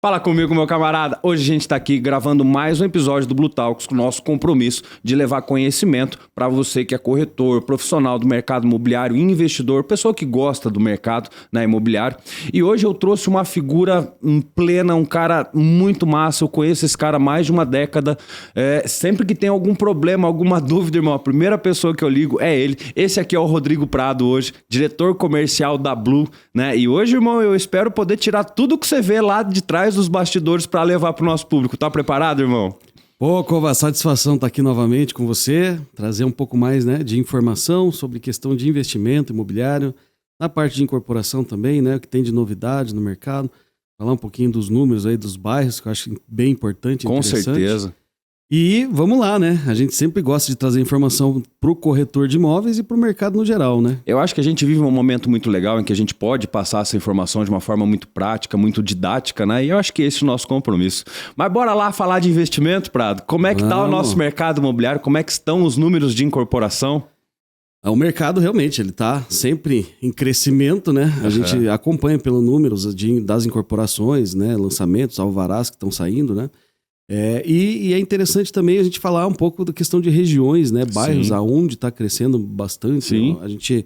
Fala comigo, meu camarada. Hoje a gente está aqui gravando mais um episódio do Blue Talks com o nosso compromisso de levar conhecimento para você que é corretor, profissional do mercado imobiliário, investidor, pessoa que gosta do mercado, né, imobiliário. E hoje eu trouxe uma figura plena, um cara muito massa. Eu conheço esse cara há mais de uma década. Sempre que tem algum problema, alguma dúvida, irmão, a primeira pessoa que eu ligo é ele. Esse aqui é o Rodrigo Prado hoje, diretor comercial da Blue, né? E hoje, irmão, eu espero poder tirar tudo que você vê lá de trás dos bastidores para levar para o nosso público. Tá preparado, irmão? Pô, Cova, satisfação estar aqui novamente com você, trazer um pouco mais, né, de informação sobre questão de investimento imobiliário, na parte de incorporação também, né, o que tem de novidade no mercado, falar um pouquinho dos números aí dos bairros, que eu acho bem importante e interessante. Com certeza. E vamos lá, né? A gente sempre gosta de trazer informação pro corretor de imóveis e pro mercado no geral, né? Eu acho que a gente vive um momento muito legal em que a gente pode passar essa informação de uma forma muito prática, muito didática, né? E eu acho que esse é o nosso compromisso. Mas bora lá falar de investimento, Prado. Como é que tá o nosso mercado imobiliário? Como é que estão os números de incorporação? O mercado realmente, ele tá sempre em crescimento, né? A gente acompanha pelo números das incorporações, né? Lançamentos, alvarás que estão saindo, né? E é interessante também a gente falar um pouco da questão de regiões, né? Bairros. Sim. Aonde está crescendo bastante. Sim. A gente,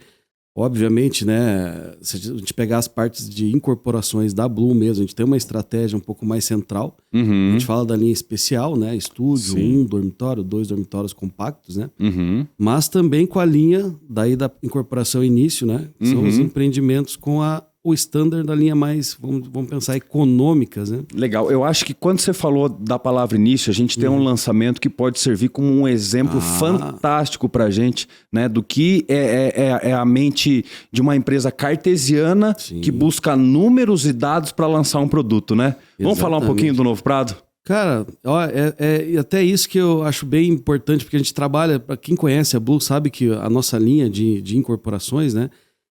obviamente, né? Se a gente pegar as partes de incorporações da Blue mesmo, a gente tem uma estratégia um pouco mais central. Uhum. A gente fala da linha especial, né? Estúdio, Sim. 1 dormitório, 2 dormitórios compactos, né? Uhum. Mas também com a linha daí da incorporação início, né? Que são os empreendimentos com o standard da linha mais, vamos pensar, econômicas, né? Legal. Eu acho que quando você falou da palavra início, a gente tem um lançamento que pode servir como um exemplo fantástico pra gente, né? Do que é a mente de uma empresa cartesiana. Sim. Que busca números e dados para lançar um produto, né? Exatamente. Vamos falar um pouquinho do Novo Prado? Cara, ó, até isso que eu acho bem importante, porque a gente trabalha, para quem conhece a Blue, sabe que a nossa linha de incorporações, né?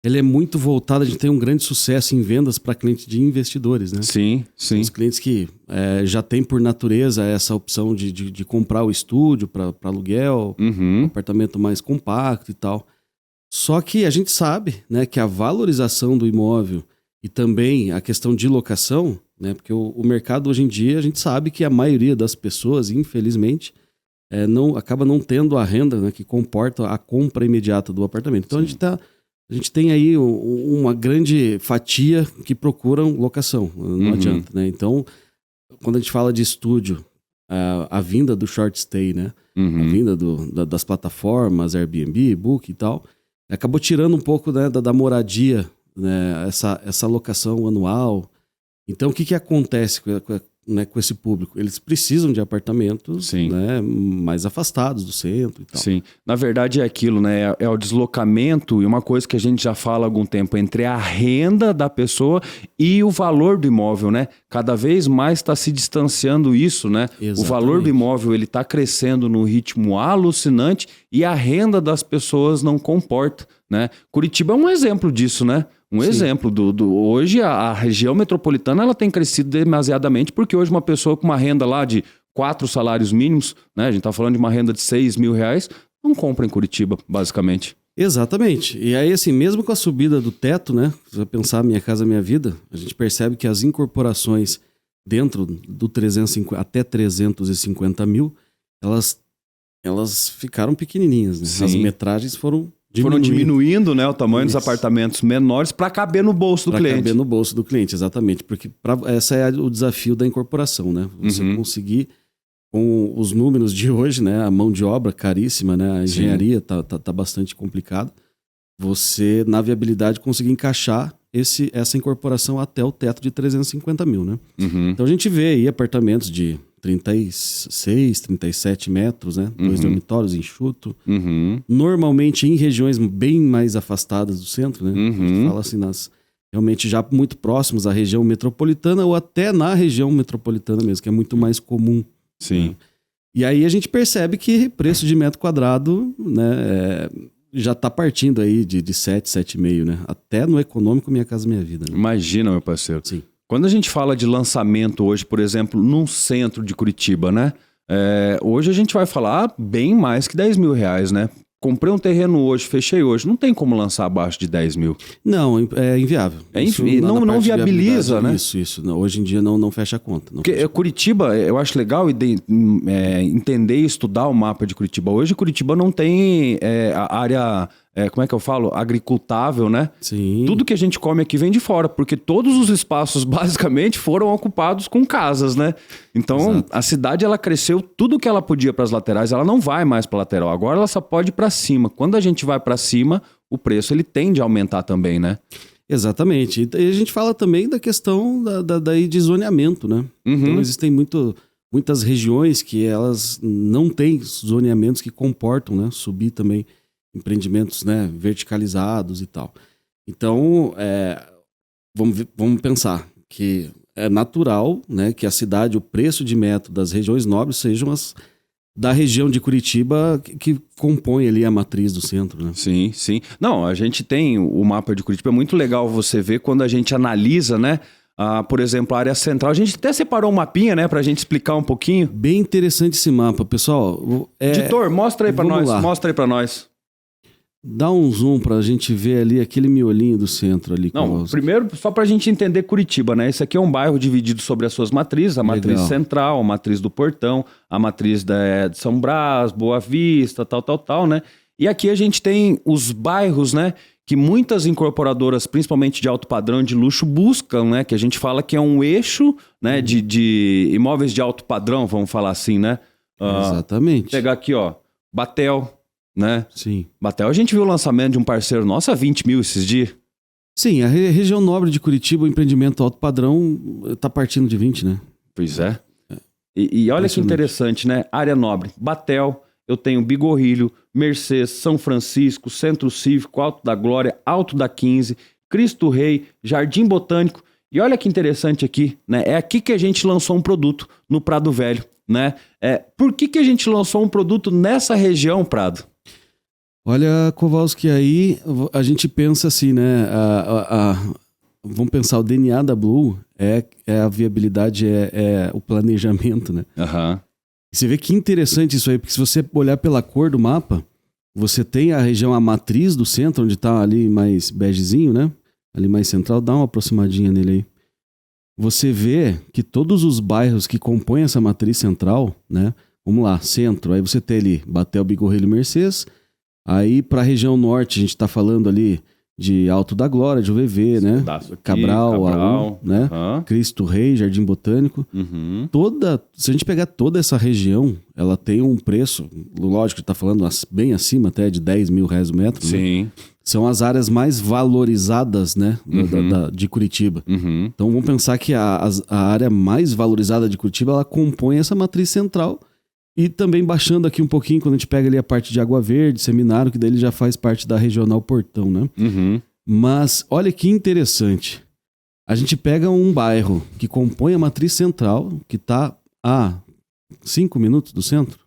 Ele é muito voltado, a gente tem um grande sucesso em vendas para clientes de investidores, né? Sim, sim. Os clientes que já têm por natureza essa opção de comprar o estúdio para aluguel, um apartamento mais compacto e tal. Só que a gente sabe, né, que a valorização do imóvel e também a questão de locação, né, porque o mercado hoje em dia, a gente sabe que a maioria das pessoas, infelizmente, acaba não tendo a renda, né, que comporta a compra imediata do apartamento. Então a gente tem aí uma grande fatia que procuram locação, não adianta, né? Então, quando a gente fala de estúdio, a vinda do short stay, né? A vinda das plataformas, Airbnb, Book e tal, acabou tirando um pouco, né, da moradia, né? Essa locação anual. Então, o que acontece com esse público? Eles precisam de apartamentos, né, mais afastados do centro e tal. Sim, na verdade é aquilo, né? É o deslocamento e uma coisa que a gente já fala há algum tempo entre a renda da pessoa e o valor do imóvel, né? Cada vez mais está se distanciando isso, né? Exatamente. O valor do imóvel ele está crescendo num ritmo alucinante e a renda das pessoas não comporta, né? Curitiba é um exemplo disso, né? Um Sim. exemplo hoje a região metropolitana ela tem crescido demasiadamente porque hoje uma pessoa com uma renda lá de 4 salários mínimos, né? A gente tá falando de uma renda de R$6.000, não compra em Curitiba, basicamente. Exatamente. E aí, assim, mesmo com a subida do teto, né? Se você pensar Minha Casa Minha Vida, a gente percebe que as incorporações dentro do 350 até 350 mil, elas ficaram pequenininhas, né? Sim. As metragens foram diminuindo, né, o tamanho dos apartamentos menores para caber no bolso do cliente. Para caber no bolso do cliente, exatamente. Porque esse é o desafio da incorporação, né? Você conseguir, com os números de hoje, né, a mão de obra caríssima, né, a engenharia tá bastante complicado. Você, na viabilidade, conseguir encaixar essa incorporação até o teto de 350 mil, né? Então a gente vê aí apartamentos de 36, 37 metros, né? 2 dormitórios enxuto. Normalmente em regiões bem mais afastadas do centro, né? A gente fala assim, realmente já muito próximos à região metropolitana ou até na região metropolitana mesmo, que é muito mais comum. Sim. Né? E aí a gente percebe que preço de metro quadrado, né? Já tá partindo aí de 7, 7,5, né? Até no econômico Minha Casa Minha Vida. Né? Imagina, meu parceiro. Sim. Quando a gente fala de lançamento hoje, por exemplo, num centro de Curitiba, né? Hoje a gente vai falar bem mais que R$10.000, né? comprei um terreno hoje, fechei hoje, não tem como lançar abaixo de 10 mil. Não, é inviável. Não viabiliza, né? Isso. Não, hoje em dia não fecha a conta. Porque Curitiba, eu acho legal entender e estudar o mapa de Curitiba. Hoje Curitiba não tem a área, como é que eu falo? Agricultável, né? Sim. Tudo que a gente come aqui vem de fora, porque todos os espaços basicamente foram ocupados com casas, né? Então, exato, a cidade ela cresceu tudo que ela podia para as laterais, ela não vai mais para lateral. Agora ela só pode ir para cima. Quando a gente vai para cima, o preço ele tende a aumentar também, né? Exatamente. E a gente fala também da questão de zoneamento, né? Uhum. Então existem muitas regiões que elas não têm zoneamentos que comportam, né? Subir também empreendimentos, né? Verticalizados e tal. Então, vamos pensar que é natural, né? Que a cidade, o preço de metro das regiões nobres sejam as da região de Curitiba que compõe ali a matriz do centro, né? Sim. Não, a gente tem o mapa de Curitiba, é muito legal você ver quando a gente analisa, né? Por exemplo, a área central. A gente até separou um mapinha, né? Pra gente explicar um pouquinho. Bem interessante esse mapa, pessoal. Editor, mostra aí pra nós. Dá um zoom pra gente ver ali aquele miolinho do centro ali. Não, primeiro, só pra gente entender Curitiba, né? Esse aqui é um bairro dividido sobre as suas matrizes. A matriz central, a matriz do Portão, a matriz de São Brás, Boa Vista, tal, né? E aqui a gente tem os bairros, né? Que muitas incorporadoras, principalmente de alto padrão, de luxo, buscam, né? Que a gente fala que é um eixo, né? De imóveis de alto padrão, vamos falar assim, né? Exatamente. Pegar aqui, ó, Batel, né? Sim. Batel, a gente viu o lançamento de um parceiro nosso a 20 mil esses dias. Sim, a região nobre de Curitiba, o empreendimento alto padrão, tá partindo de 20, né? Pois é. E olha que interessante, né? Área nobre, Batel, eu tenho Bigorrilho, Mercês, São Francisco, Centro Cívico, Alto da Glória, Alto da 15, Cristo Rei, Jardim Botânico. E olha que interessante aqui, né? É aqui que a gente lançou um produto no Prado Velho, né? Por que a gente lançou um produto nessa região, Prado? Olha, Kowalski, aí a gente pensa assim, né? Vamos pensar, o DNA da Blue é a viabilidade, é o planejamento, né? Aham. Você vê que interessante isso aí, porque se você olhar pela cor do mapa, você tem a região, a matriz do centro, onde tá ali mais begezinho, né? Ali mais central, dá uma aproximadinha nele aí. Você vê que todos os bairros que compõem essa matriz central, né? Vamos lá, centro, aí você tem ali Batel, Bigorrilho e Mercês. Aí para a região norte, a gente está falando ali de Alto da Glória, de UVV, né? Cabral, né? Cristo Rei, Jardim Botânico. Uhum. Se a gente pegar toda essa região, ela tem um preço, lógico que está falando bem acima até de 10 mil reais o metro. Sim. Né? São as áreas mais valorizadas, né? De Curitiba. Uhum. Então vamos pensar que a área mais valorizada de Curitiba, ela compõe essa matriz central. E também baixando aqui um pouquinho, quando a gente pega ali a parte de Água Verde, Seminário, que daí ele já faz parte da Regional Portão, né? Uhum. Mas olha que interessante. A gente pega um bairro que compõe a matriz central, que está a 5 minutos do centro.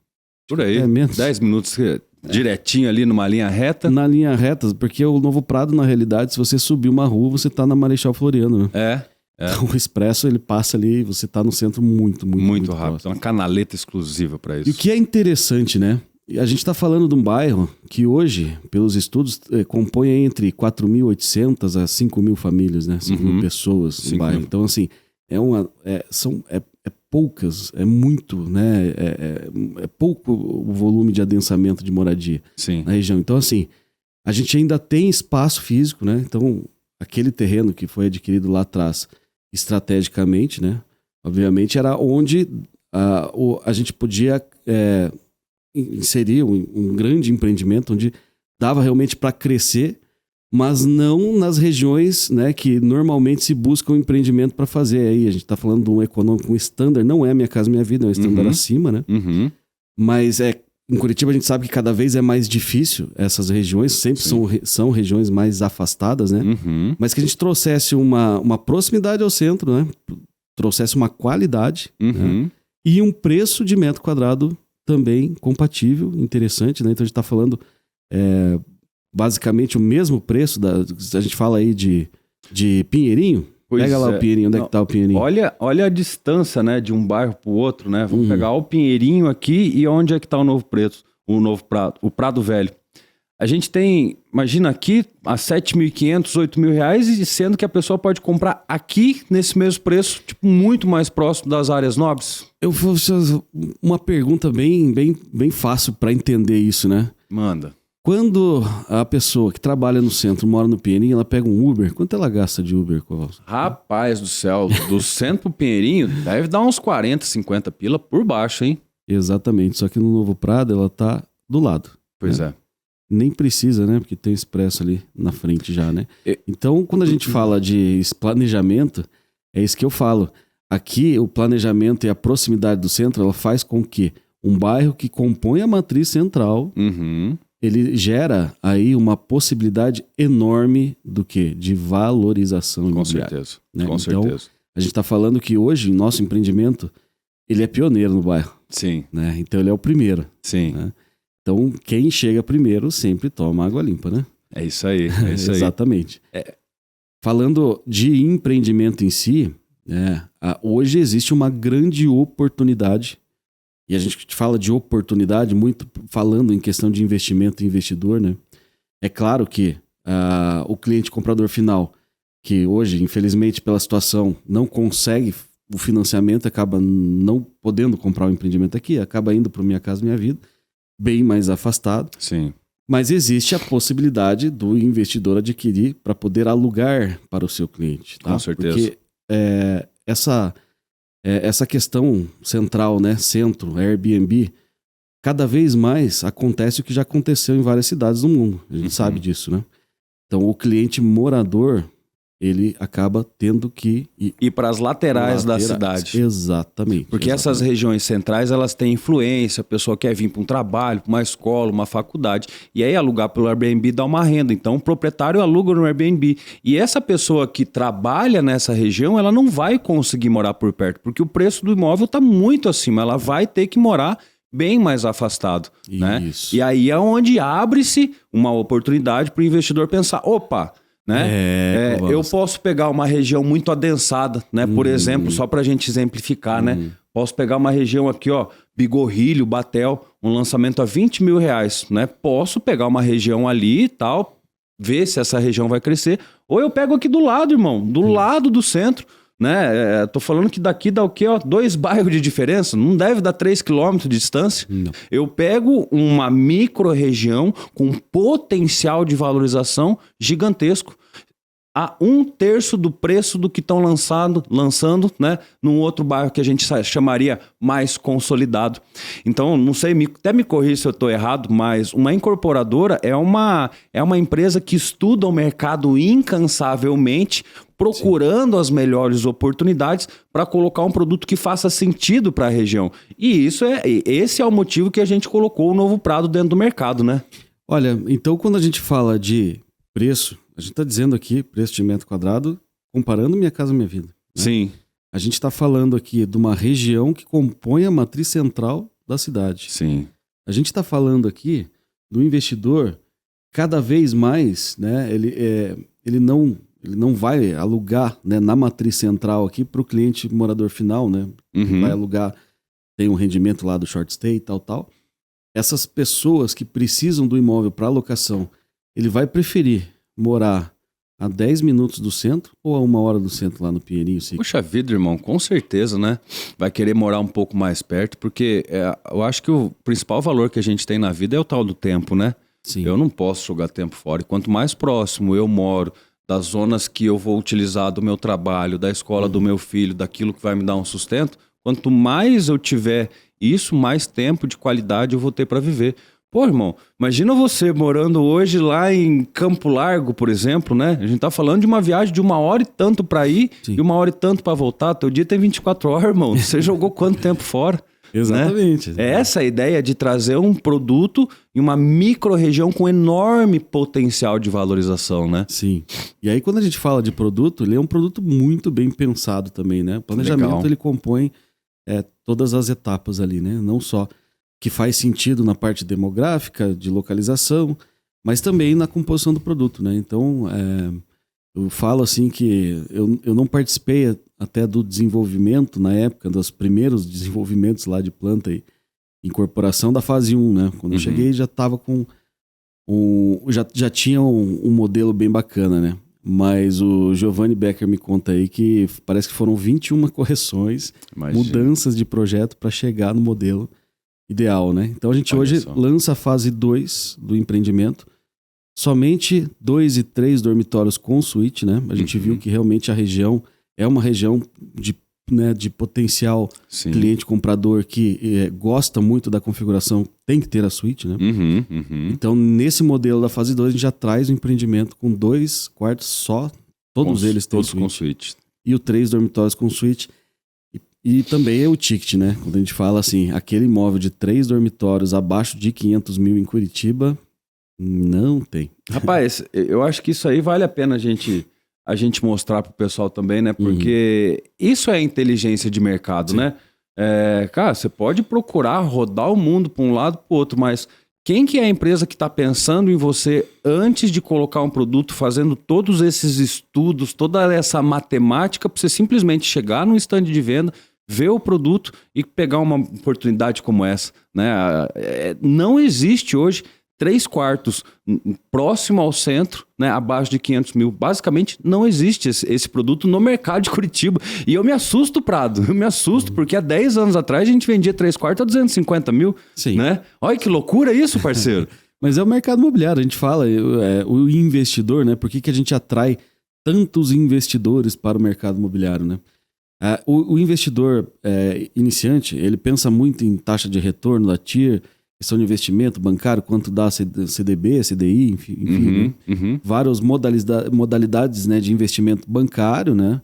Por aí, 10 minutos direitinho ali numa linha reta. Na linha reta, porque o Novo Prado, na realidade, se você subir uma rua, você está na Marechal Floriano, né? Então, o Expresso, ele passa ali e você tá no centro muito rápido. É uma canaleta exclusiva para isso. E o que é interessante, né? A gente tá falando de um bairro que hoje, pelos estudos, compõe entre 4.800 a 5.000 famílias, né? 5.000 pessoas no bairro. Então, assim, são poucas, é muito, né? É pouco o volume de adensamento de moradia na região. Então, assim, a gente ainda tem espaço físico, né? Então, aquele terreno que foi adquirido lá atrás, estrategicamente, né? Obviamente era onde a gente podia inserir um grande empreendimento onde dava realmente para crescer, mas não nas regiões, né, que normalmente se busca um empreendimento para fazer. Aí a gente está falando de um econômico, um standard, não é Minha Casa Minha Vida, é um standard acima, né? Uhum. Mas em Curitiba a gente sabe que cada vez é mais difícil essas regiões, sempre são regiões mais afastadas, né? Uhum. Mas que a gente trouxesse uma proximidade ao centro, né? Trouxesse uma qualidade, né? E um preço de metro quadrado também compatível, interessante, né? Então a gente está falando basicamente o mesmo preço, a gente fala aí de Pinheirinho. Pega lá o Pinheirinho, onde é que tá o Pinheirinho? Olha a distância, né, de um bairro pro outro, né? Vamos pegar o Pinheirinho aqui e onde é que tá o Novo Prado, o Prado Velho. A gente tem, imagina aqui, a 7.500, 8.000 reais, e sendo que a pessoa pode comprar aqui nesse mesmo preço, tipo, muito mais próximo das áreas nobres. Eu vou fazer uma pergunta bem fácil para entender isso, né? Manda. Quando a pessoa que trabalha no centro, mora no Pinheirinho, ela pega um Uber, quanto ela gasta de Uber? Rapaz do céu, do centro pro Pinheirinho, deve dar uns 40, 50 pila por baixo, hein? Exatamente, só que no Novo Prado ela tá do lado. Pois né? é. Nem precisa, né? Porque tem expresso ali na frente já, né? Então, quando a gente fala de planejamento, é isso que eu falo. Aqui, o planejamento e a proximidade do centro, ela faz com que um bairro que compõe a matriz central... Ele gera aí uma possibilidade enorme do quê? De valorização imobiliária. Com certeza, né? com então, certeza. A gente está falando que hoje, nosso empreendimento, ele é pioneiro no bairro. Sim. Né? Então, ele é o primeiro. Sim. Né? Então, quem chega primeiro sempre toma água limpa, né? É isso aí, é isso aí. Exatamente. Falando de empreendimento em si, hoje existe uma grande oportunidade. E a gente fala de oportunidade, muito falando em questão de investimento e investidor, né? É claro que o cliente comprador final, que hoje, infelizmente, pela situação, não consegue o financiamento, acaba não podendo comprar o empreendimento aqui, acaba indo para o Minha Casa Minha Vida, bem mais afastado. Sim. Mas existe a possibilidade do investidor adquirir para poder alugar para o seu cliente. Tá? Com certeza. Porque essa questão central, né, centro, Airbnb, cada vez mais acontece o que já aconteceu em várias cidades do mundo. A gente sabe disso, né? Então, o cliente morador, ele acaba tendo que ir para as laterais da cidade. Exatamente. Porque essas regiões centrais, elas têm influência, a pessoa quer vir para um trabalho, para uma escola, uma faculdade, e aí alugar pelo Airbnb dá uma renda. Então, o proprietário aluga no Airbnb. E essa pessoa que trabalha nessa região, ela não vai conseguir morar por perto, porque o preço do imóvel está muito acima. Ela vai ter que morar bem mais afastado. Né? Isso. E aí é onde abre-se uma oportunidade para o investidor pensar, opa... Né? Eu posso pegar uma região muito adensada, né? Por exemplo, só para a gente exemplificar, né? Posso pegar uma região aqui, ó, Bigorrilho, Batel, um lançamento a 20 mil reais, né? Posso pegar uma região ali e tal, ver se essa região vai crescer. Ou eu pego aqui do lado, irmão, do lado do centro, né? Tô falando que daqui dá o quê? Ó, 2 bairros de diferença, não deve dar 3 quilômetros de distância. Não. Eu pego uma micro-região com potencial de valorização gigantesco, a 1/3 do preço do que estão lançando, né, num outro bairro que a gente chamaria mais consolidado. Então, não sei, até me corrija se eu estou errado, mas uma incorporadora é uma empresa que estuda o mercado incansavelmente, procurando as melhores oportunidades para colocar um produto que faça sentido para a região. E esse é o motivo que a gente colocou o Novo Prado dentro do mercado, né? Olha, então quando a gente fala de preço, a gente está dizendo aqui preço de metro quadrado, comparando Minha Casa Minha Vida. Né? Sim. A gente está falando aqui de uma região que compõe a matriz central da cidade. Sim. A gente está falando aqui do investidor cada vez mais, né? Ele não vai alugar, né, na matriz central aqui para o cliente morador final, né? Vai alugar, tem um rendimento lá do short stay e tal. Essas pessoas que precisam do imóvel para alocação, ele vai preferir morar a 10 minutos do centro ou a 1 hora do centro lá no Pinheirinho? Puxa vida, irmão, com certeza, né? Vai querer morar um pouco mais perto, porque eu acho que o principal valor que a gente tem na vida é o tal do tempo, né? Sim. Eu não posso jogar tempo fora. E quanto mais próximo eu moro das zonas que eu vou utilizar do meu trabalho, da escola do meu filho, daquilo que vai me dar um sustento, quanto mais eu tiver isso, mais tempo de qualidade eu vou ter para viver. Pô, irmão, imagina você morando hoje lá em Campo Largo, por exemplo, né? A gente tá falando de uma viagem de 1 hora e tanto para ir. Sim. E 1 hora e tanto para voltar. Teu dia tem 24 horas, irmão. Você jogou quanto tempo fora? Exatamente. Né? É essa a ideia de trazer um produto em uma micro-região com enorme potencial de valorização, né? Sim. E aí, quando a gente fala de produto, ele é um produto muito bem pensado também, né? O planejamento, legal, ele compõe todas as etapas ali, né? Não só que faz sentido na parte demográfica, de localização, mas também na composição do produto, né? Então, eu falo assim que eu não participei até do desenvolvimento, na época, dos primeiros desenvolvimentos lá de planta e incorporação da fase 1, né? Quando eu cheguei, já estava com já tinha um modelo bem bacana, né? Mas o Giovanni Becker me conta aí que parece que foram 21 correções, mudanças de projeto para chegar no modelo ideal, né? Então a gente hoje lança a fase 2 do empreendimento, somente 2 e 3 dormitórios com suíte, né? A gente viu que realmente a região é uma região de potencial cliente comprador que gosta muito da configuração, tem que ter a suíte, né? Então, nesse modelo da fase 2, a gente já traz o empreendimento com 2 quartos só, todos eles têm suíte. Com suíte. E o 3 dormitórios com suíte. E também é o ticket, né? Quando a gente fala assim, aquele imóvel de 3 dormitórios abaixo de 500 mil em Curitiba, não tem. Rapaz, eu acho que isso aí vale a pena a gente mostrar pro pessoal também, né? Porque isso é inteligência de mercado, né? Cara, você pode procurar rodar o mundo para um lado para o outro, mas quem que é a empresa que está pensando em você antes de colocar um produto, fazendo todos esses estudos, toda essa matemática, para você simplesmente chegar num stand de venda, ver o produto e pegar uma oportunidade como essa, né? Não existe hoje 3 quartos próximo ao centro, né, abaixo de 500 mil. Basicamente, não existe esse produto no mercado de Curitiba. E eu me assusto, Prado. Eu me assusto, porque há 10 anos atrás a gente vendia 3 quartos a 250 mil. Sim. Né? Olha que loucura isso, parceiro. Mas é o mercado imobiliário. A gente fala, o investidor, né? Por que a gente atrai tantos investidores para o mercado imobiliário, né? O investidor iniciante, ele pensa muito em taxa de retorno da TIR, questão de investimento bancário, quanto dá CDB, CDI, enfim, né? Várias modalidades, né, de investimento bancário, né,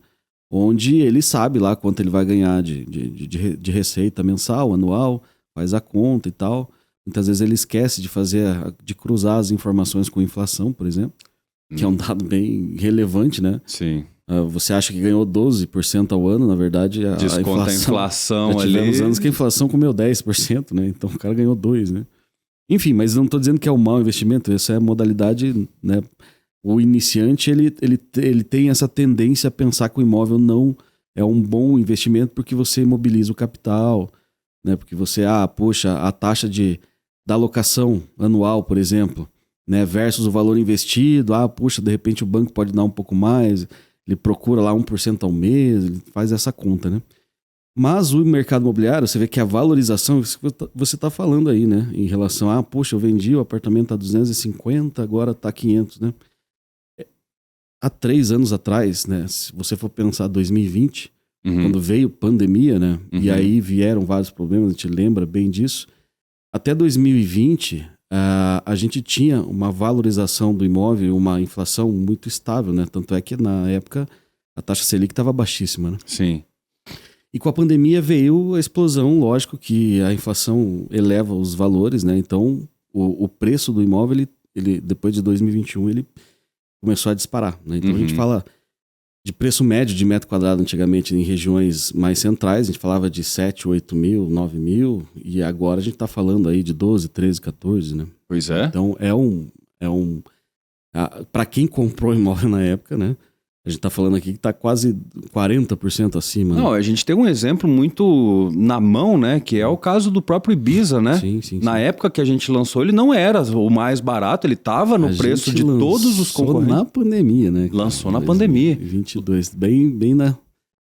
onde ele sabe lá quanto ele vai ganhar de receita mensal, anual, faz a conta e tal. Muitas vezes ele esquece de cruzar as informações com inflação, por exemplo, que é um dado bem relevante, né? Sim. Você acha que ganhou 12% ao ano, na verdade, desconta a inflação já tivemos anos que a inflação comeu 10%, né? Então o cara ganhou 2%, né? Enfim, mas não estou dizendo que é um mau investimento, essa é a modalidade, né? O iniciante, ele tem essa tendência a pensar que o imóvel não é um bom investimento porque você imobiliza o capital, né? Porque você, poxa, a taxa da alocação anual, por exemplo, né? Versus o valor investido, puxa, de repente o banco pode dar um pouco mais, ele procura lá 1% ao mês, ele faz essa conta, né? Mas o mercado imobiliário, você vê que a valorização, isso que você está falando aí, né? Em relação poxa, eu vendi o apartamento a 250, agora está 500, né? Há 3 anos atrás, né? Se você for pensar 2020, quando veio pandemia, né? E aí vieram vários problemas, a gente lembra bem disso. Até 2020... a gente tinha uma valorização do imóvel, uma inflação muito estável, né? Tanto é que na época a taxa Selic estava baixíssima, né? Sim. E com a pandemia veio a explosão, lógico que a inflação eleva os valores, né? Então o preço do imóvel, ele depois de 2021, ele começou a disparar, né? Então a gente fala de preço médio de metro quadrado antigamente em regiões mais centrais, a gente falava de 7, 8 mil, 9 mil, e agora a gente está falando aí de 12, 13, 14, né? Pois é. Então para quem comprou imóvel na época, né? A gente está falando aqui que está quase 40% acima. Não, a gente tem um exemplo muito na mão, né? Que é o caso do próprio Ibiza, né? Sim. Na época que a gente lançou, ele não era o mais barato, ele estava no preço de todos os concorrentes. Na pandemia, né? Lançou na pandemia. 2022, bem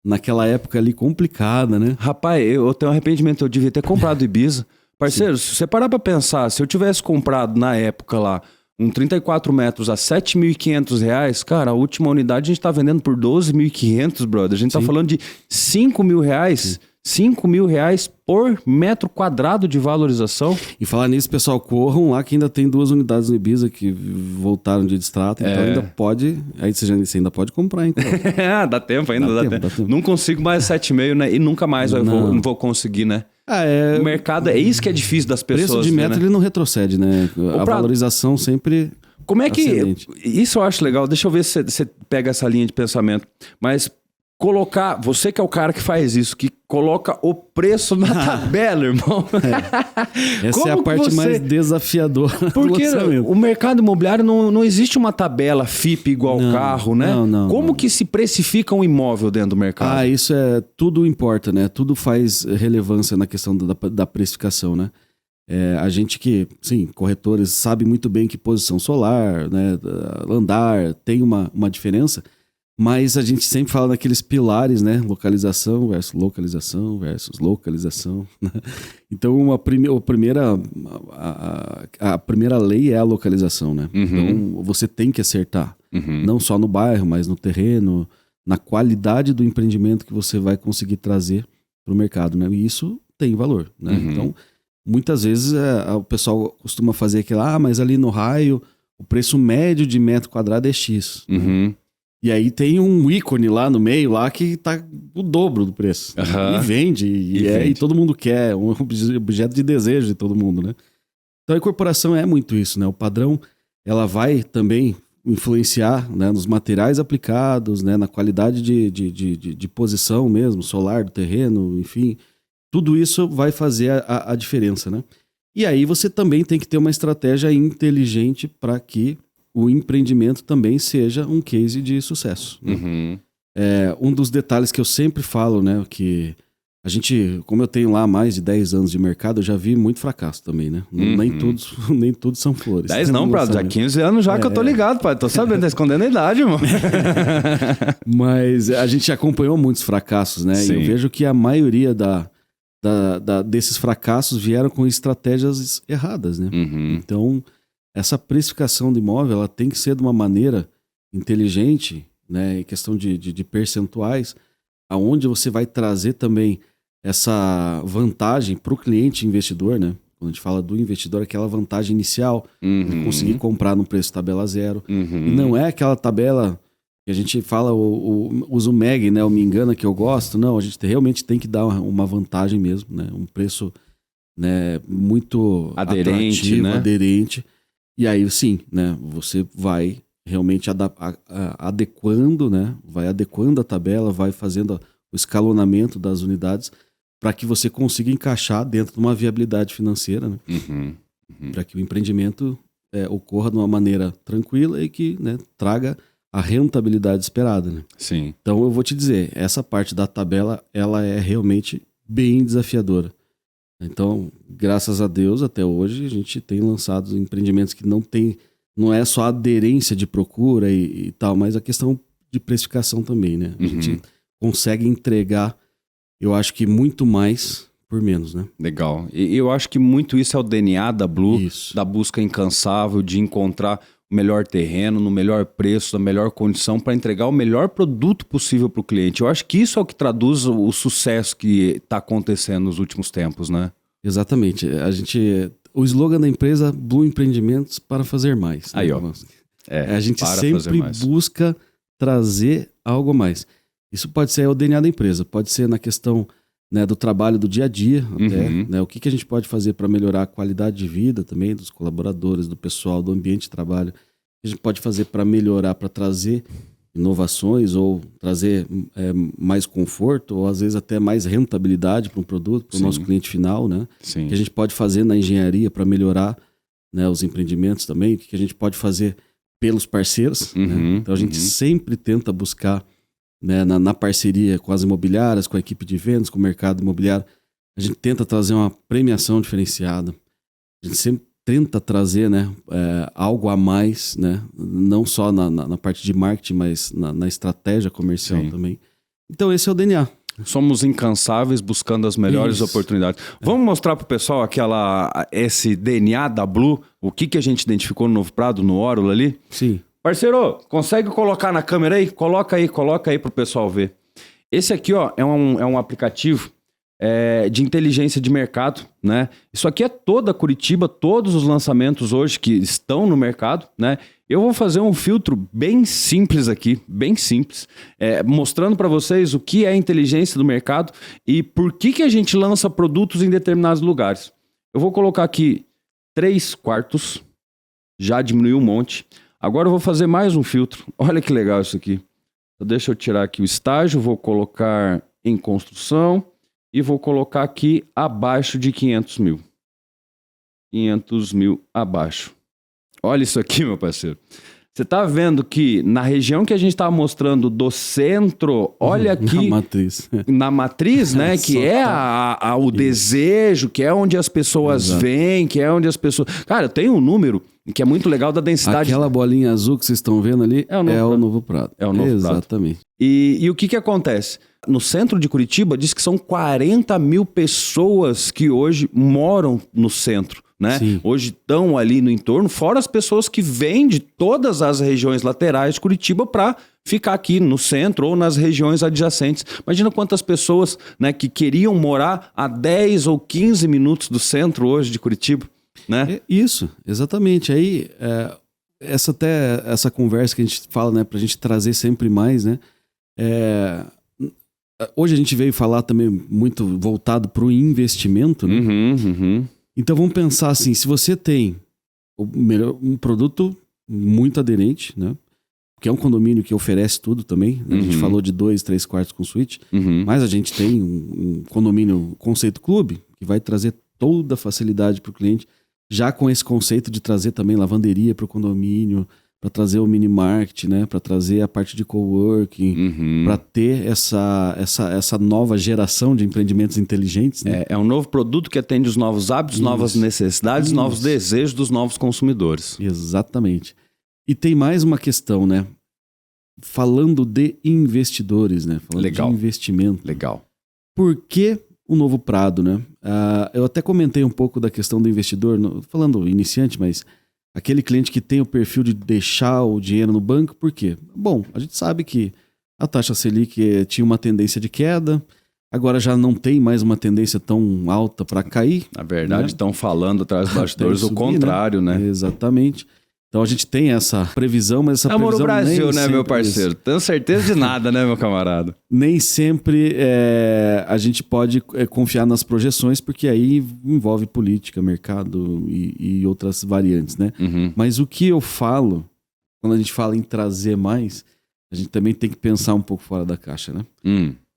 naquela época ali complicada, né? Rapaz, eu tenho arrependimento, eu devia ter comprado Ibiza. Parceiro, se você parar pra pensar, se eu tivesse comprado na época lá um 34 metros a R$ 7.500, cara, a última unidade a gente tá vendendo por 12.500, brother. A gente tá falando de R$ 5.000, R$ 5.000 por metro quadrado de valorização. E falar nisso, pessoal, corram lá que ainda tem 2 unidades no Ibiza que voltaram de distrato, então ainda pode, aí você ainda pode comprar, hein? Dá tempo ainda, dá tempo. Não consigo mais 7,5, né? E nunca mais não vou conseguir, né? O mercado, é isso que é difícil das pessoas. O preço de metro, né? Ele não retrocede, né? A valorização sempre... Como é que... ascendente. Isso eu acho legal. Deixa eu ver se você pega essa linha de pensamento. Mas colocar... Você que é o cara que faz isso, que coloca o preço na tabela, irmão. Essa é a parte mais desafiadora. Porque o mercado imobiliário não existe uma tabela FIP igual carro, né? Como que se precifica um imóvel dentro do mercado? Isso tudo importa, né? Tudo faz relevância na questão da precificação, né? A gente que, sim, corretores sabe muito bem que posição solar, né, andar, tem uma diferença, mas a gente sempre fala daqueles pilares, né, localização versus localização versus localização. Né? Então, a primeira lei é a localização, né? Então, você tem que acertar, não só no bairro, mas no terreno, na qualidade do empreendimento que você vai conseguir trazer para o mercado, né? E isso tem valor, né? Então, muitas vezes o pessoal costuma fazer aquilo, mas ali no raio o preço médio de metro quadrado é X. Né? E aí tem um ícone lá no meio lá que tá o dobro do preço. E vende, e todo mundo quer, um objeto de desejo de todo mundo, né? Então a incorporação é muito isso, né? O padrão, ela vai também influenciar, né, nos materiais aplicados, né, na qualidade de posição mesmo, solar do terreno, enfim... Tudo isso vai fazer a diferença, né? E aí você também tem que ter uma estratégia inteligente para que o empreendimento também seja um case de sucesso. Né? Um dos detalhes que eu sempre falo, né? Que a gente, como eu tenho lá mais de 10 anos de mercado, eu já vi muito fracasso também, né? Nem tudo são flores. 10 não, Prado, já 15 anos já que eu tô ligado, pai. Tô sabendo, tá escondendo a idade, irmão. Mas a gente acompanhou muitos fracassos, né? Sim. E eu vejo que a maioria desses fracassos vieram com estratégias erradas, né? Então, essa precificação do imóvel, ela tem que ser de uma maneira inteligente, né? Em questão de percentuais, aonde você vai trazer também essa vantagem para o cliente investidor, né? Quando a gente fala do investidor, aquela vantagem inicial de conseguir comprar no preço tabela zero. E não é aquela tabela... que a gente fala, usa o MEG, né? O Me Engana que eu gosto. Não, a gente realmente tem que dar uma vantagem mesmo, né? Um preço, né, muito aderente, atrativo, né? Aderente. E aí, sim, né? Você vai realmente adequando, né? Vai adequando a tabela, vai fazendo o escalonamento das unidades para que você consiga encaixar dentro de uma viabilidade financeira, né? Para que o empreendimento ocorra de uma maneira tranquila e que, né, traga a rentabilidade esperada, né? Sim. Então eu vou te dizer, essa parte da tabela, ela é realmente bem desafiadora. Então, graças a Deus, até hoje, a gente tem lançado empreendimentos que não é só aderência de procura e tal, mas a questão de precificação também, né? A gente consegue entregar, eu acho que muito mais por menos, né? Legal. E eu acho que muito isso é o DNA da Blue, da busca incansável de encontrar o melhor terreno, no melhor preço, na melhor condição para entregar o melhor produto possível para o cliente. Eu acho que isso é o que traduz o sucesso que está acontecendo nos últimos tempos, né? Exatamente. O slogan da empresa, Blue Empreendimentos para fazer mais. Aí, né? ó. A gente sempre busca trazer algo a mais. Isso pode ser o DNA da empresa, pode ser na questão, né, do trabalho do dia a dia, até, né, o que a gente pode fazer para melhorar a qualidade de vida também dos colaboradores, do pessoal, do ambiente de trabalho, o que a gente pode fazer para melhorar, para trazer inovações ou trazer mais conforto ou às vezes até mais rentabilidade para um produto, para o nosso cliente final, né? Sim. O que a gente pode fazer na engenharia para melhorar, né, os empreendimentos também, o que a gente pode fazer pelos parceiros, né? Então a gente sempre tenta buscar, né, na parceria com as imobiliárias, com a equipe de vendas, com o mercado imobiliário, a gente tenta trazer uma premiação diferenciada. A gente sempre tenta trazer, né, algo a mais, né, não só na parte de marketing, mas na estratégia comercial também. Então esse é o DNA. Somos incansáveis buscando as melhores oportunidades. Vamos mostrar para o pessoal esse DNA da Blue, o que a gente identificou no Novo Prado, no Órula ali? Sim. Parceiro, consegue colocar na câmera aí? Coloca aí pro pessoal ver. Esse aqui, ó, é um aplicativo de inteligência de mercado, né? Isso aqui é toda Curitiba, todos os lançamentos hoje que estão no mercado, né? Eu vou fazer um filtro bem simples aqui, bem simples, mostrando para vocês o que é inteligência do mercado e por que a gente lança produtos em determinados lugares. Eu vou colocar aqui 3/4, já diminuiu um monte. Agora eu vou fazer mais um filtro. Olha que legal isso aqui. Então, deixa eu tirar aqui o estágio, vou colocar em construção e vou colocar aqui abaixo de 500 mil. 500 mil abaixo. Olha isso aqui, meu parceiro. Você tá vendo que na região que a gente tava mostrando do centro, olha aqui... Na matriz, né? Que é o desejo, que é onde as pessoas vêm, que é onde as pessoas... Cara, tem um número que é muito legal da densidade... Aquela bolinha azul que vocês estão vendo ali é o Novo Prado. É o Novo Prado. Exatamente. E o que acontece? No centro de Curitiba, diz que são 40 mil pessoas que hoje moram no centro. Né? Hoje estão ali no entorno, fora as pessoas que vêm de todas as regiões laterais de Curitiba para ficar aqui no centro ou nas regiões adjacentes. Imagina quantas pessoas, né, que queriam morar a 10 ou 15 minutos do centro hoje de Curitiba. Né? Isso, exatamente. Aí, essa conversa que a gente fala, né, para a gente trazer sempre mais, né? Hoje a gente veio falar também muito voltado para o investimento, né? Então vamos pensar assim, se você tem um produto muito aderente, né? Que é um condomínio que oferece tudo também, né? A gente falou de 2, 3 quartos com suíte, mas a gente tem um condomínio conceito clube, que vai trazer toda a facilidade para o cliente, já com esse conceito de trazer também lavanderia para o condomínio, para trazer o mini market, né? Para trazer a parte de coworking, para ter essa nova geração de empreendimentos inteligentes. Né? É um novo produto que atende os novos hábitos, novas necessidades, novos desejos dos novos consumidores. Exatamente. E tem mais uma questão, né? Falando de investidores, né? Falando de investimento. Legal. Por que o Novo Prado, né? Eu até comentei um pouco da questão do investidor, falando iniciante, mas... Aquele cliente que tem o perfil de deixar o dinheiro no banco, por quê? Bom, a gente sabe que a taxa Selic tinha uma tendência de queda, agora já não tem mais uma tendência tão alta para cair. Na verdade, estão falando atrás dos bastidores o contrário, né? Exatamente. Então a gente tem essa previsão, mas essa previsão... Amor, o Brasil, né, meu parceiro? Tenho certeza de nada, né, meu camarada? Nem sempre a gente pode confiar nas projeções, porque aí envolve política, mercado e outras variantes, né? Mas o que eu falo, quando a gente fala em trazer mais, a gente também tem que pensar um pouco fora da caixa, né?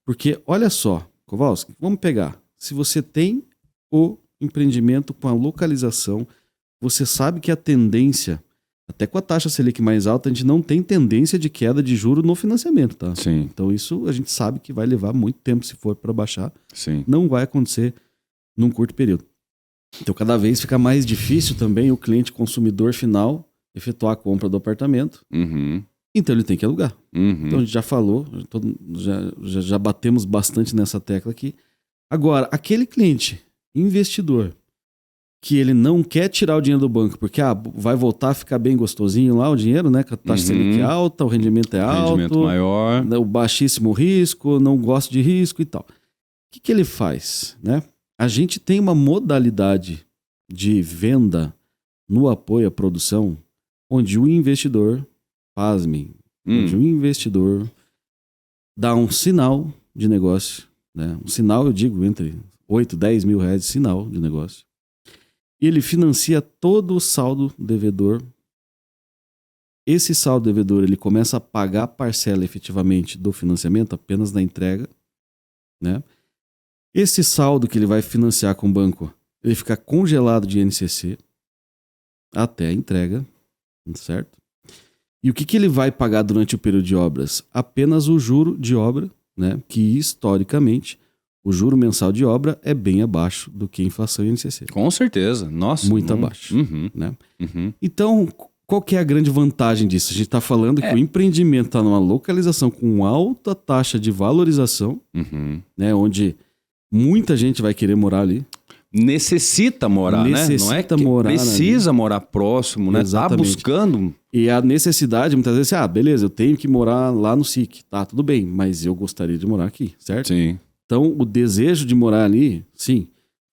Porque, olha só, Kowalski, vamos pegar. Se você tem o empreendimento com a localização, você sabe que a tendência... Até com a taxa Selic mais alta, a gente não tem tendência de queda de juro no financiamento, tá? Sim. Então isso a gente sabe que vai levar muito tempo se for para baixar. Sim. Não vai acontecer num curto período. Então cada vez fica mais difícil também o cliente consumidor final efetuar a compra do apartamento. Então ele tem que alugar. Então a gente já falou, já batemos bastante nessa tecla aqui. Agora, aquele cliente investidor que ele não quer tirar o dinheiro do banco, porque vai voltar a ficar bem gostosinho lá o dinheiro, né? Que a taxa Selic é alta, o rendimento é alto. Rendimento maior. O baixíssimo risco, não gosta de risco e tal. O que ele faz, né? A gente tem uma modalidade de venda no apoio à produção, onde o investidor, pasmem, onde o investidor dá um sinal de negócio, né? Um sinal, eu digo, entre 8 e 10 mil reais de sinal de negócio. Ele financia todo o saldo devedor. Esse saldo devedor, ele começa a pagar a parcela efetivamente do financiamento apenas na entrega, né? Esse saldo que ele vai financiar com o banco, ele fica congelado de INCC até a entrega, certo? E o que ele vai pagar durante o período de obras? Apenas o juro de obra, né? Que historicamente... O juro mensal de obra é bem abaixo do que a inflação e o INCC. Com certeza. Nossa. Muito abaixo. Né? Então, qual que é a grande vantagem disso? A gente está falando que o empreendimento está numa localização com alta taxa de valorização, né? Onde muita gente vai querer morar ali. Necessita morar, né? Não é que precisa morar próximo, né? Está buscando. E a necessidade, muitas vezes, beleza, eu tenho que morar lá no SIC. Tá, tudo bem, mas eu gostaria de morar aqui, certo? Sim. Então, o desejo de morar ali, sim,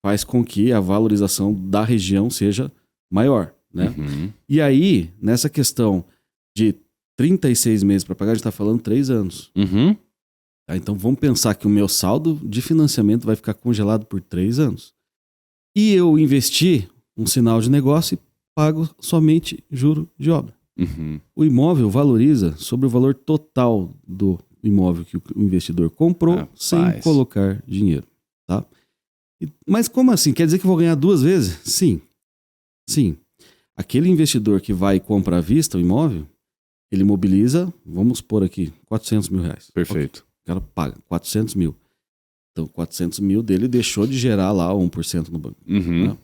faz com que a valorização da região seja maior, né? E aí, nessa questão de 36 meses para pagar, a gente está falando 3 anos. Tá? Então, vamos pensar que o meu saldo de financiamento vai ficar congelado por 3 anos. E eu investi um sinal de negócio e pago somente juro de obra. O imóvel valoriza sobre o valor total do imóvel que o investidor comprou sem colocar dinheiro, tá? Mas como assim? Quer dizer que eu vou ganhar 2 vezes? Sim. Aquele investidor que vai e compra à vista o imóvel, Ele mobiliza, vamos supor aqui, 400 mil reais. Perfeito. Okay. O cara paga 400 mil. Então, 400 mil dele deixou de gerar lá 1% no banco. Uhum. Né?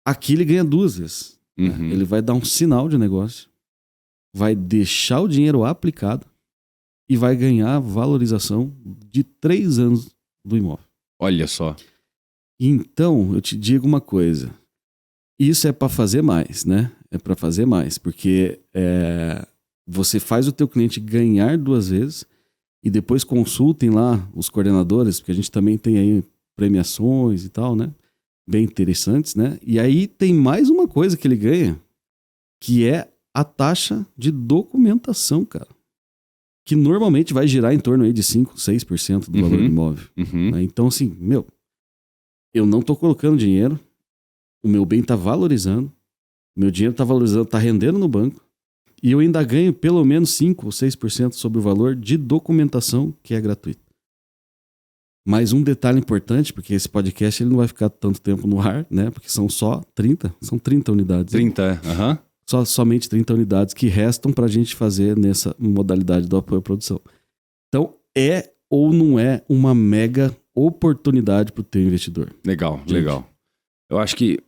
Aqui ele ganha 2 vezes. Uhum. Ele vai dar um sinal de negócio, vai deixar o dinheiro aplicado e vai ganhar valorização de 3 anos do imóvel. Olha só. Então, eu te digo uma coisa. Isso é para fazer mais, né? É para fazer mais, porque você faz o teu cliente ganhar 2 vezes e depois consultem lá os coordenadores, porque a gente também tem aí premiações e tal, né? Bem interessantes, né? E aí tem mais uma coisa que ele ganha, que é a taxa de documentação, cara. Que normalmente vai girar em torno aí de 5%, 6% do valor do imóvel. Uhum. Então, assim, eu não tô colocando dinheiro, o meu bem tá valorizando, o meu dinheiro tá valorizando, tá rendendo no banco, e eu ainda ganho pelo menos 5% ou 6% sobre o valor de documentação, que é gratuito. Mais um detalhe importante, porque esse podcast ele não vai ficar tanto tempo no ar, né? Porque são só 30 unidades. 30, aham. Somente 30 unidades que restam para a gente fazer nessa modalidade do apoio à produção. Então, é ou não é uma mega oportunidade para o teu investidor? Legal, gente. Legal. Eu acho que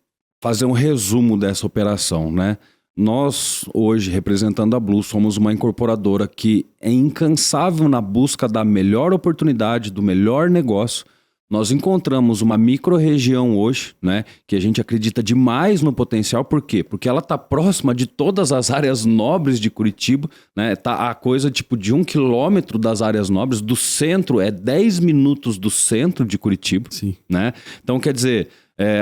fazer um resumo dessa operação, né? Nós, hoje, representando a Blue, somos uma incorporadora que é incansável na busca da melhor oportunidade, do melhor negócio. Nós encontramos uma micro-região hoje, né, que a gente acredita demais no potencial. Por quê? Porque ela está próxima de todas as áreas nobres de Curitiba, né? Tá a coisa tipo de 1 quilômetro das áreas nobres, do centro, 10 minutos do centro de Curitiba. Sim. Né? Então, quer dizer,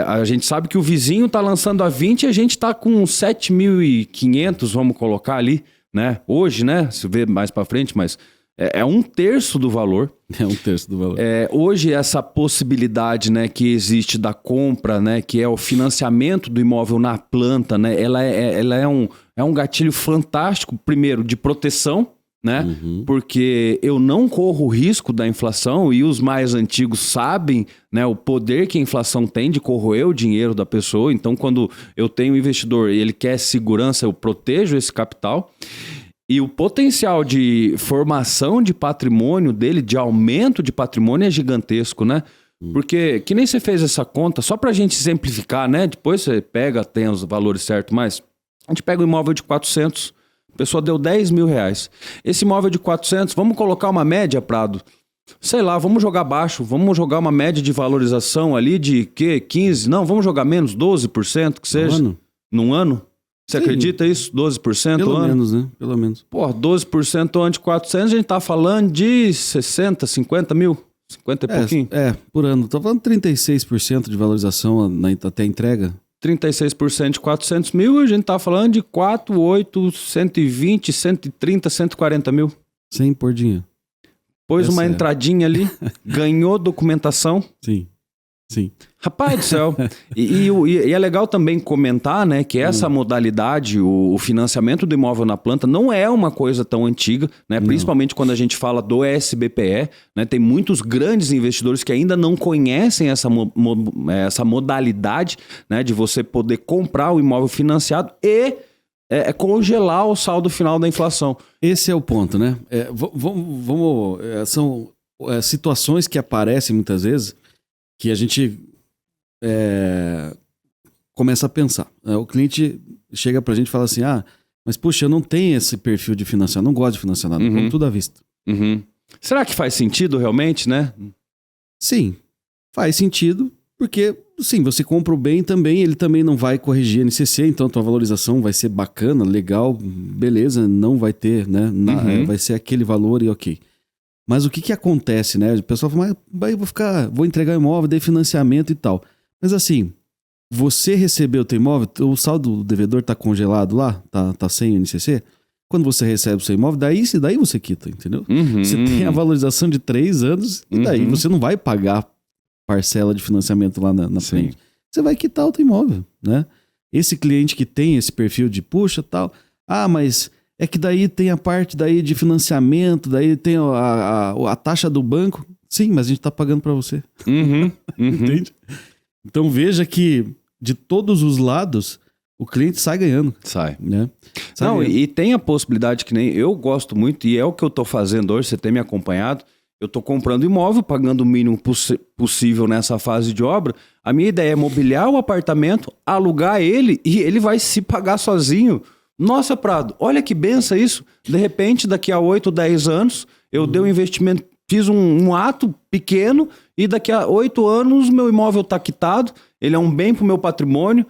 a gente sabe que o vizinho está lançando a 20 e a gente está com 7.500, vamos colocar ali, né? Hoje, né? Se vê mais para frente, mas é 1/3 do valor. É 1/3 do valor. Hoje, essa possibilidade, né, que existe da compra, né, que é o financiamento do imóvel na planta, né, ela é um gatilho fantástico, primeiro, de proteção, né? Uhum. Porque eu não corro o risco da inflação e os mais antigos sabem, né, o poder que a inflação tem de corroer o dinheiro da pessoa. Então, quando eu tenho um investidor e ele quer segurança, eu protejo esse capital. E o potencial de formação de patrimônio dele, de aumento de patrimônio é gigantesco, né? Porque, que nem você fez essa conta, só pra gente exemplificar, né? Depois você pega, tem os valores certos, mas a gente pega um imóvel de 400, a pessoa deu 10 mil reais. Esse imóvel de 400, vamos colocar uma média, Prado? Sei lá, vamos jogar baixo, vamos jogar uma média de valorização ali de quê? 15? Não, vamos jogar menos, 12% que seja. Num ano? Você acredita isso? 12% Pelo ano? menos, né? Pelo menos. Pô, 12% ano de 400, a gente tá falando de 60, 50 mil. 50 e pouquinho. Por ano. Tô falando 36% de valorização até a entrega. 36% de 400 mil, a gente tá falando de 4, 8, 120, 130, 140 mil. Sem pôr dinheiro. Pôs uma entradinha ali, ganhou documentação. Sim. Rapaz do céu. E é legal também comentar, né, que essa modalidade, o financiamento do imóvel na planta, não é uma coisa tão antiga, né? Principalmente quando a gente fala do SBPE, né? Tem muitos grandes investidores que ainda não conhecem essa modalidade, né, de você poder comprar o imóvel financiado e congelar o saldo final da inflação. Esse é o ponto, né? São situações que aparecem muitas vezes que a gente começa a pensar. O cliente chega pra gente e fala assim, mas puxa, eu não tenho esse perfil de financiar, não gosto de financiar nada, como tudo à vista. Uhum. Será que faz sentido realmente, né? Sim, faz sentido, porque sim, você compra o bem também, ele também não vai corrigir a NCC, então a tua valorização vai ser bacana, legal, beleza, não vai ter, né? Vai ser aquele valor e ok. Mas o que acontece, né? O pessoal fala, mas vou entregar o imóvel, dei financiamento e tal. Mas assim, você recebeu o teu imóvel, o saldo do devedor tá congelado lá, tá sem NCC. Quando você recebe o seu imóvel, daí você quita, entendeu? Você tem a valorização de 3 anos e daí você não vai pagar parcela de financiamento lá na frente. Você vai quitar o teu imóvel, né? Esse cliente que tem esse perfil de puxa tal, mas é que daí tem a parte daí de financiamento, daí tem a taxa do banco. Sim, mas a gente tá pagando para você. Entende? Então veja que de todos os lados o cliente sai ganhando. Sai. Né? Não, e tem a possibilidade que nem eu gosto muito, e é o que eu tô fazendo hoje, você tem me acompanhado, eu tô comprando imóvel, pagando o mínimo possível nessa fase de obra. A minha ideia é mobiliar o apartamento, alugar ele e ele vai se pagar sozinho. Nossa, Prado, olha que benção isso. De repente, daqui a 8, 10 anos, eu dei um investimento, fiz um ato pequeno e daqui a 8 anos meu imóvel está quitado, ele é um bem para o meu patrimônio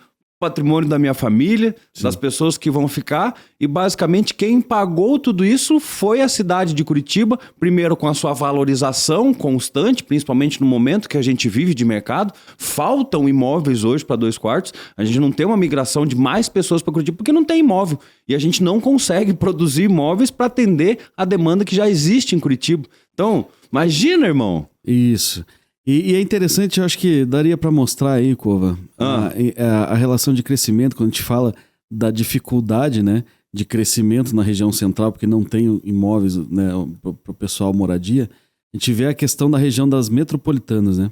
da minha família, sim, das pessoas que vão ficar, e basicamente quem pagou tudo isso foi a cidade de Curitiba, primeiro com a sua valorização constante, principalmente no momento que a gente vive de mercado. Faltam imóveis hoje para 2 quartos, a gente não tem uma migração de mais pessoas para Curitiba porque não tem imóvel, e a gente não consegue produzir imóveis para atender a demanda que já existe em Curitiba. Então, imagina, irmão. Isso. E é interessante, eu acho que daria para mostrar aí, Cova, a relação de crescimento, quando a gente fala da dificuldade, né, de crescimento na região central, porque não tem imóveis, né, para o pessoal moradia. A gente vê a questão da região das metropolitanas, né?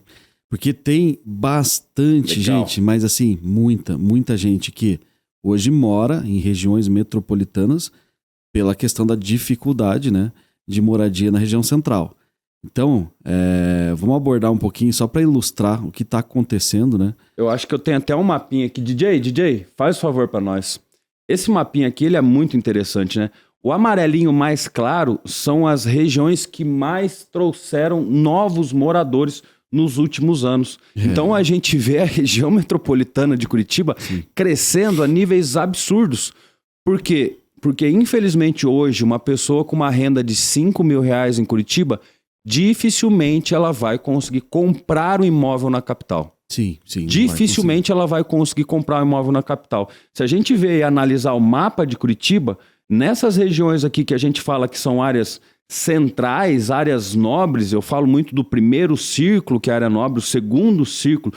Porque tem bastante gente, mas assim, muita gente que hoje mora em regiões metropolitanas pela questão da dificuldade, né, de moradia na região central. Então, vamos abordar um pouquinho só para ilustrar o que está acontecendo, né? Eu acho que eu tenho até um mapinha aqui. DJ, faz o favor para nós. Esse mapinha aqui, ele é muito interessante, né? O amarelinho mais claro são as regiões que mais trouxeram novos moradores nos últimos anos. Então, a gente vê a região metropolitana de Curitiba, sim, crescendo a níveis absurdos. Por quê? Porque, infelizmente, hoje, uma pessoa com uma renda de R$5.000 em Curitiba, dificilmente ela vai conseguir comprar um imóvel na capital. Sim. Dificilmente ela vai conseguir comprar um imóvel na capital. Se a gente ver e analisar o mapa de Curitiba, nessas regiões aqui que a gente fala que são áreas centrais, áreas nobres, eu falo muito do primeiro círculo, que é a área nobre, o segundo círculo,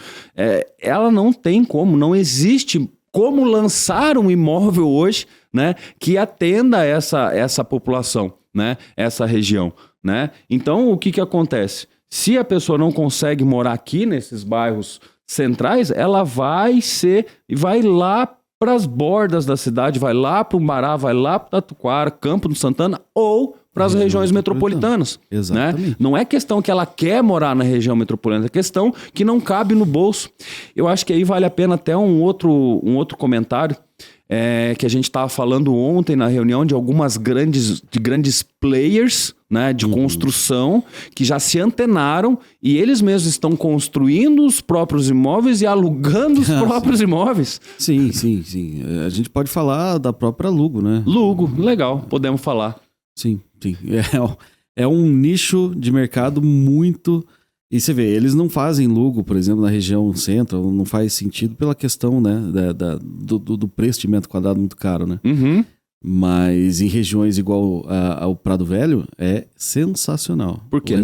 ela não tem como, não existe como lançar um imóvel hoje, né, que atenda essa população, né, essa região. Né? Então, o que acontece? Se a pessoa não consegue morar aqui nesses bairros centrais, ela vai lá para as bordas da cidade, vai lá para o Umbará, vai lá para o Tatuquara, Campo do Santana ou para as regiões metropolitanas. Exatamente. Né? Não é questão que ela quer morar na região metropolitana, é questão que não cabe no bolso. Eu acho que aí vale a pena até um outro comentário. Que a gente estava falando ontem na reunião de algumas grandes players, né, de construção que já se antenaram e eles mesmos estão construindo os próprios imóveis e alugando os próprios imóveis. Sim. A gente pode falar da própria Lugo, né? Lugo, legal, podemos falar. Sim. É um nicho de mercado muito... E você vê, eles não fazem Lugo, por exemplo, na região centro, não faz sentido pela questão, né, do preço de metro quadrado muito caro, né? Uhum. Mas em regiões igual ao Prado Velho, é sensacional. Porque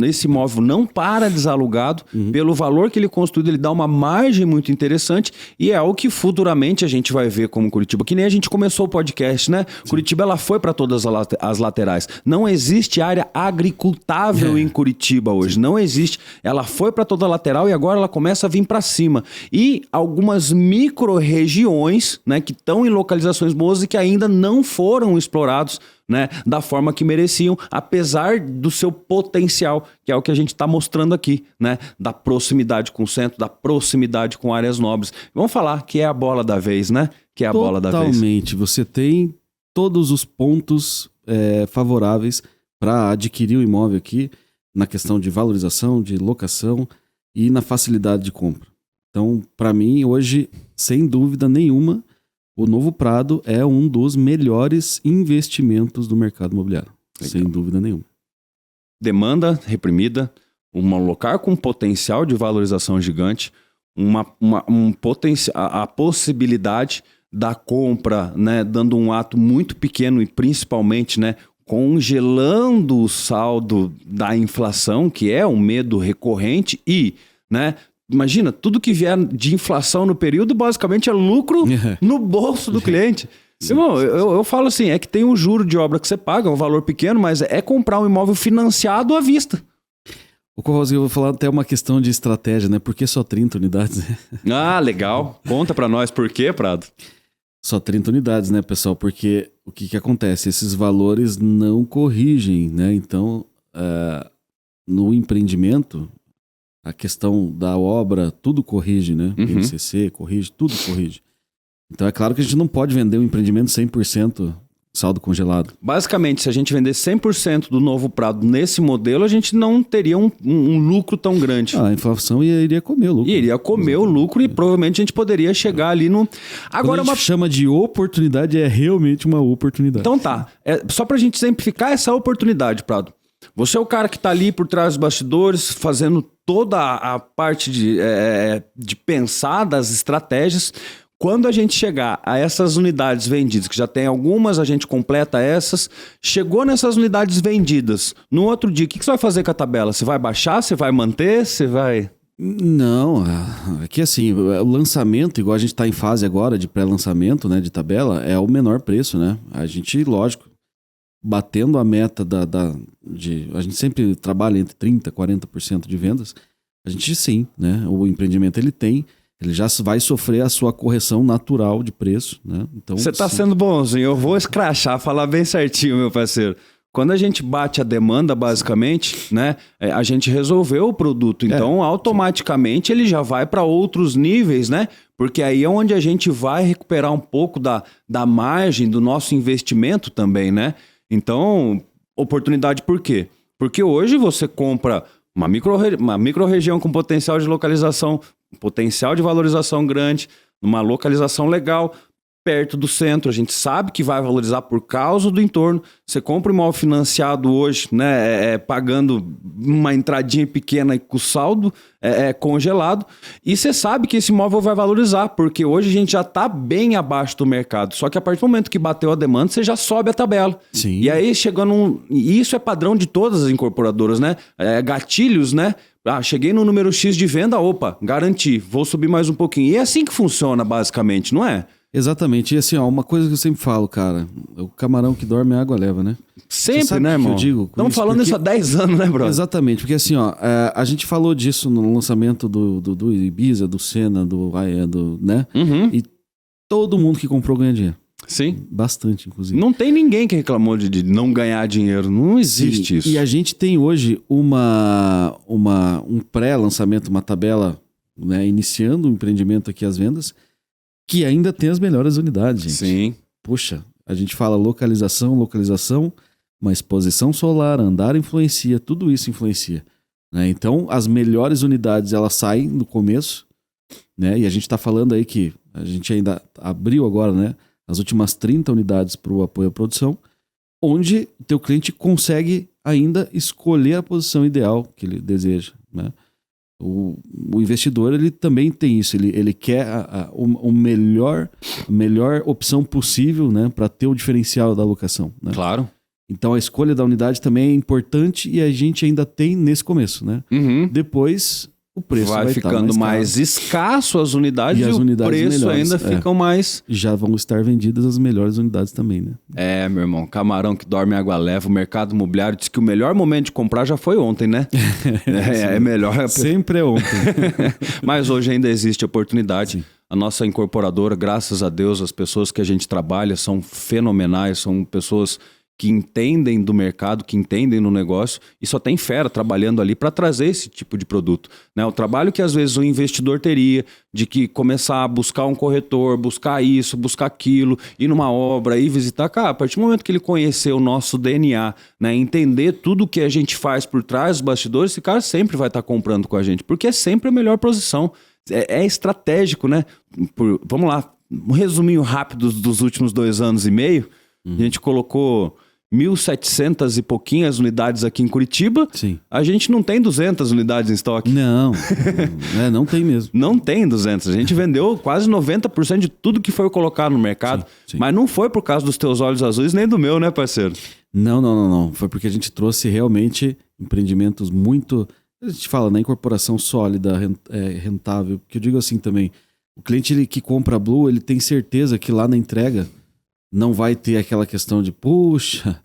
esse imóvel não para desalugado, pelo valor que ele construído, ele dá uma margem muito interessante e é algo que futuramente a gente vai ver como Curitiba, que nem a gente começou o podcast, né? Sim. Curitiba, ela foi para todas as laterais. Não existe área agricultável em Curitiba hoje, sim, não existe. Ela foi para toda a lateral e agora ela começa a vir para cima. E algumas micro-regiões, né, que estão em localizações boas e que ainda não foram explorados, né, da forma que mereciam, apesar do seu potencial, que é o que a gente está mostrando aqui, né, da proximidade com o centro, da proximidade com áreas nobres. Vamos falar que é a bola da vez, né? Que é a bola da vez. Totalmente. Você tem todos os pontos favoráveis para adquirir o imóvel aqui, na questão de valorização, de locação e na facilidade de compra. Então, para mim, hoje, sem dúvida nenhuma, o Novo Prado é um dos melhores investimentos do mercado imobiliário. Legal. Sem dúvida nenhuma. Demanda reprimida, um lugar com potencial de valorização gigante, a possibilidade da compra, né, dando um ato muito pequeno e principalmente, né, congelando o saldo da inflação, que é um medo recorrente e, né, imagina, tudo que vier de inflação no período, basicamente é lucro no bolso do cliente. Irmão, eu falo assim, é que tem um juro de obra que você paga, um valor pequeno, mas é comprar um imóvel financiado à vista. O Corroso, eu vou falar até uma questão de estratégia, né? Por que só 30 unidades? Ah, legal. Conta pra nós por quê, Prado? Só 30 unidades, né, pessoal? Porque o que acontece? Esses valores não corrigem, né? Então, no empreendimento, a questão da obra, tudo corrige, né? PNCC corrige, tudo corrige. Então, é claro que a gente não pode vender um empreendimento 100% saldo congelado. Basicamente, se a gente vender 100% do Novo Prado nesse modelo, a gente não teria um lucro tão grande. A inflação iria comer o lucro. Iria comer o lucro e provavelmente a gente poderia chegar ali no... Agora, quando a gente chama de oportunidade, é realmente uma oportunidade. Então tá, só pra gente exemplificar essa oportunidade, Prado. Você é o cara que tá ali por trás dos bastidores, fazendo toda a parte de pensar das estratégias. Quando a gente chegar a essas unidades vendidas, que já tem algumas, a gente completa essas, chegou nessas unidades vendidas, no outro dia, o que você vai fazer com a tabela? Você vai baixar, você vai manter, você vai... Não, é que assim, o lançamento, igual a gente está em fase agora de pré-lançamento, né, de tabela, é o menor preço, né? A gente, lógico, batendo a meta a gente sempre trabalha entre 30% e 40% de vendas, a gente sim, né? O empreendimento ele já vai sofrer a sua correção natural de preço, né? Então, você tá sendo bonzinho, eu vou escrachar, falar bem certinho, meu parceiro. Quando a gente bate a demanda, basicamente, né, a gente resolveu o produto. Então, automaticamente, ele já vai para outros níveis, né? Porque aí é onde a gente vai recuperar um pouco da margem do nosso investimento também, né? Então, oportunidade por quê? Porque hoje você compra uma micro-região com potencial de localização, potencial de valorização grande, numa localização legal, perto do centro, a gente sabe que vai valorizar por causa do entorno. Você compra um imóvel financiado hoje, né, pagando uma entradinha pequena e com o saldo congelado, e você sabe que esse imóvel vai valorizar, porque hoje a gente já está bem abaixo do mercado, só que a partir do momento que bateu a demanda, você já sobe a tabela. Sim. E aí chegando e isso é padrão de todas as incorporadoras, né? Gatilhos, né? Cheguei no número X de venda, opa, garanti, vou subir mais um pouquinho. E é assim que funciona, basicamente, não é? Exatamente. E assim, uma coisa que eu sempre falo, cara, o camarão que dorme, a água leva, né? Sempre, né, irmão? Estamos falando isso há 10 anos, né, brother? Exatamente, porque assim, a gente falou disso no lançamento do Ibiza, do Senna, né? E todo mundo que comprou ganha dinheiro. Sim. Bastante, inclusive. Não tem ninguém que reclamou de não ganhar dinheiro. Não existe isso. E a gente tem hoje um pré-lançamento, uma tabela, né, iniciando o empreendimento aqui, as vendas, que ainda tem as melhores unidades, gente. Sim. Poxa, a gente fala localização, mas posição solar, andar influencia, tudo isso influencia. Né? Então, as melhores unidades, elas saem no começo, né? E a gente está falando aí que a gente ainda abriu agora, né, as últimas 30 unidades para o apoio à produção, onde o teu cliente consegue ainda escolher a posição ideal que ele deseja, né? O investidor, ele também tem isso, ele quer a melhor opção possível, né, para ter o diferencial da alocação, né? Claro. Então a escolha da unidade também é importante e a gente ainda tem nesse começo, né? Depois o preço vai ficando mais escasso as unidades e o preço melhores, ainda ficam mais... Já vão estar vendidas as melhores unidades também, né? Meu irmão, camarão que dorme água leva, o mercado imobiliário diz que o melhor momento de comprar já foi ontem, né? É melhor... Sempre é ontem. Mas hoje ainda existe oportunidade. Sim. A nossa incorporadora, graças a Deus, as pessoas que a gente trabalha são fenomenais, são pessoas que entendem do mercado, que entendem no negócio e só tem fera trabalhando ali para trazer esse tipo de produto, né? O trabalho que às vezes o investidor teria de que começar a buscar um corretor, buscar isso, buscar aquilo, ir numa obra, ir visitar, cara, a partir do momento que ele conhecer o nosso DNA, né, entender tudo que a gente faz por trás dos bastidores, esse cara sempre vai estar comprando com a gente, porque é sempre a melhor posição, é estratégico, né? Vamos lá, um resuminho rápido dos últimos 2 anos e meio, a gente colocou 1.700 e pouquinhas unidades aqui em Curitiba. Sim. A gente não tem 200 unidades em estoque. Não, não tem mesmo. Não tem 200. A gente vendeu quase 90% de tudo que foi colocado no mercado. Sim. Mas não foi por causa dos teus olhos azuis nem do meu, né, parceiro? Não. Foi porque a gente trouxe realmente empreendimentos muito... A gente fala, né, incorporação sólida, rentável. Porque eu digo assim também, o cliente que compra a Blue, ele tem certeza que lá na entrega não vai ter aquela questão de, puxa,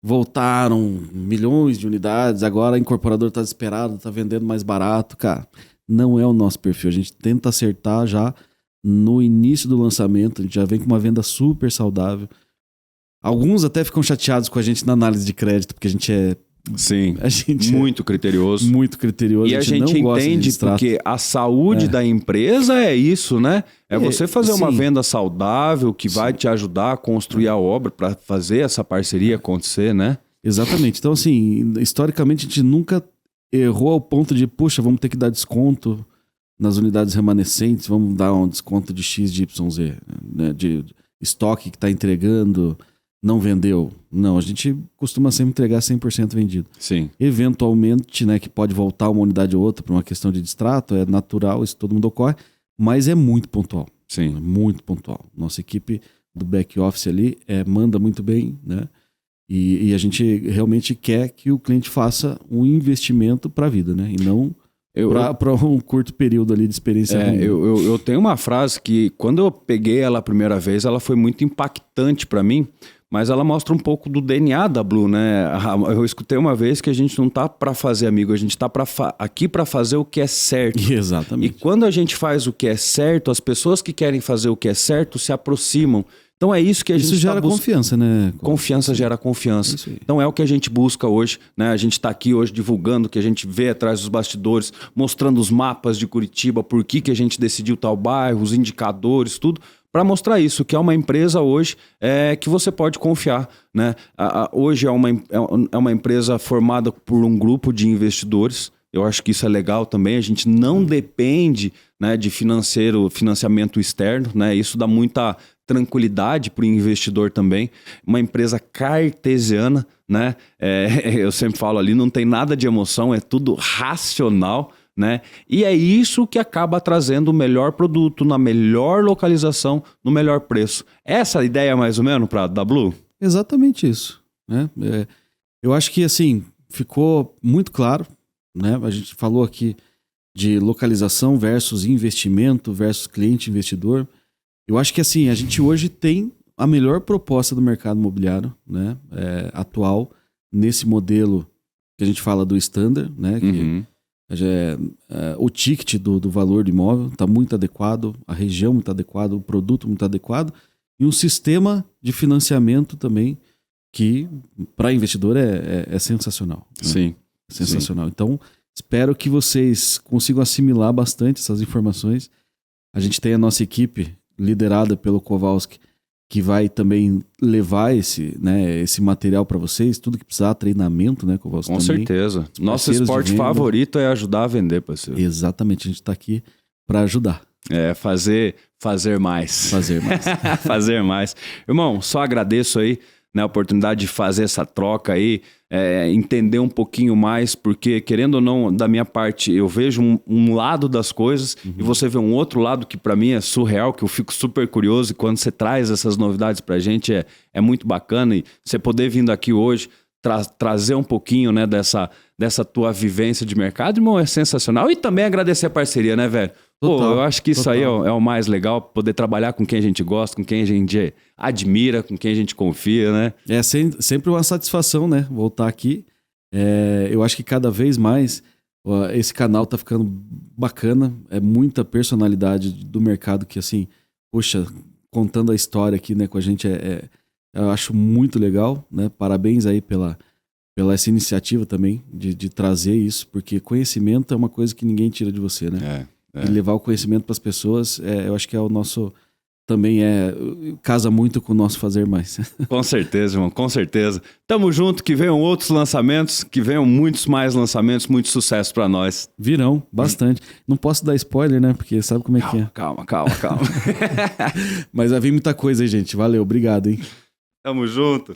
voltaram milhões de unidades, agora a incorporadora está desesperada, está vendendo mais barato. Cara, não é o nosso perfil. A gente tenta acertar já no início do lançamento, a gente já vem com uma venda super saudável. Alguns até ficam chateados com a gente na análise de crédito, porque a gente é... Sim, muito criterioso. Muito criterioso. E a gente entende porque a saúde da empresa é isso, né? É você fazer uma venda saudável que vai te ajudar a construir a obra para fazer essa parceria acontecer, né? Exatamente. Então, assim, historicamente a gente nunca errou ao ponto de, poxa, vamos ter que dar desconto nas unidades remanescentes, vamos dar um desconto de X, de YZ, né? De estoque que está entregando... Não vendeu. Não, a gente costuma sempre entregar 100% vendido. Sim. Eventualmente, né, que pode voltar uma unidade ou outra por uma questão de distrato, é natural, isso todo mundo ocorre, mas é muito pontual. Sim. Muito pontual. Nossa equipe do back office ali manda muito bem, né? E a gente realmente quer que o cliente faça um investimento para a vida, né? E não para um curto período ali de experiência. Eu tenho uma frase que, quando eu peguei ela a primeira vez, ela foi muito impactante para mim, mas ela mostra um pouco do DNA da Blue, né? Eu escutei uma vez que a gente não tá para fazer amigo, a gente tá aqui para fazer o que é certo. Exatamente. E quando a gente faz o que é certo, as pessoas que querem fazer o que é certo se aproximam. Então é isso que a gente Isso gera confiança, né? Confiança gera confiança. Então é o que a gente busca hoje, né? A gente está aqui hoje divulgando o que a gente vê atrás dos bastidores, mostrando os mapas de Curitiba, por que a gente decidiu tal bairro, os indicadores, tudo, para mostrar isso, que é uma empresa hoje que você pode confiar, né? Hoje é uma empresa formada por um grupo de investidores. Eu acho que isso é legal também. A gente não depende, né, de financiamento externo, né? Isso dá muita tranquilidade para o investidor também. Uma empresa cartesiana, né? Eu sempre falo ali, não tem nada de emoção, é tudo racional, né? E é isso que acaba trazendo o melhor produto, na melhor localização, no melhor preço. Essa ideia mais ou menos da Blue? Exatamente isso, né? Eu acho que assim, ficou muito claro, né? A gente falou aqui de localização versus investimento versus cliente investidor. Eu acho que assim, a gente hoje tem a melhor proposta do mercado imobiliário, né? Atual, nesse modelo que a gente fala do standard, né? Que o ticket do valor do imóvel está muito adequado, a região muito adequada, o produto muito adequado e um sistema de financiamento também que para investidor é sensacional. Né? Sim. Sensacional. Sim. Então, espero que vocês consigam assimilar bastante essas informações. A gente tem a nossa equipe liderada pelo Kowalski, que vai também levar esse material para vocês, tudo que precisar, treinamento, né, Kowalski? Com também. Certeza. Nosso esporte favorito é ajudar a vender, parceiro. Exatamente, a gente está aqui para ajudar. Fazer mais. Fazer mais. Fazer mais. Irmão, só agradeço aí, né, a oportunidade de fazer essa troca aí, entender um pouquinho mais, porque, querendo ou não, da minha parte, eu vejo um lado das coisas e você vê um outro lado que para mim é surreal, que eu fico super curioso, e quando você traz essas novidades pra gente é muito bacana, e você poder vindo aqui hoje trazer um pouquinho, né, dessa tua vivência de mercado, irmão, é sensacional. E também agradecer a parceria, né, velho? Total, eu acho que isso aí é o mais legal, poder trabalhar com quem a gente gosta, com quem a gente admira, com quem a gente confia, né? É sempre uma satisfação, né? Voltar aqui. Eu acho que cada vez mais esse canal tá ficando bacana. É muita personalidade do mercado que, assim, poxa, contando a história aqui, né, com a gente, eu acho muito legal, né? Parabéns aí pela essa iniciativa também de trazer isso, porque conhecimento é uma coisa que ninguém tira de você, né? E levar o conhecimento para as pessoas, eu acho que é o nosso... Também casa muito com o nosso fazer mais. Com certeza, irmão, com certeza. Tamo junto, que venham outros lançamentos, que venham muitos mais lançamentos, muito sucesso para nós. Virão, bastante. Não posso dar spoiler, né? Porque sabe como é que é. Calma. Mas vai vir muita coisa aí, gente. Valeu, obrigado, hein? Tamo junto.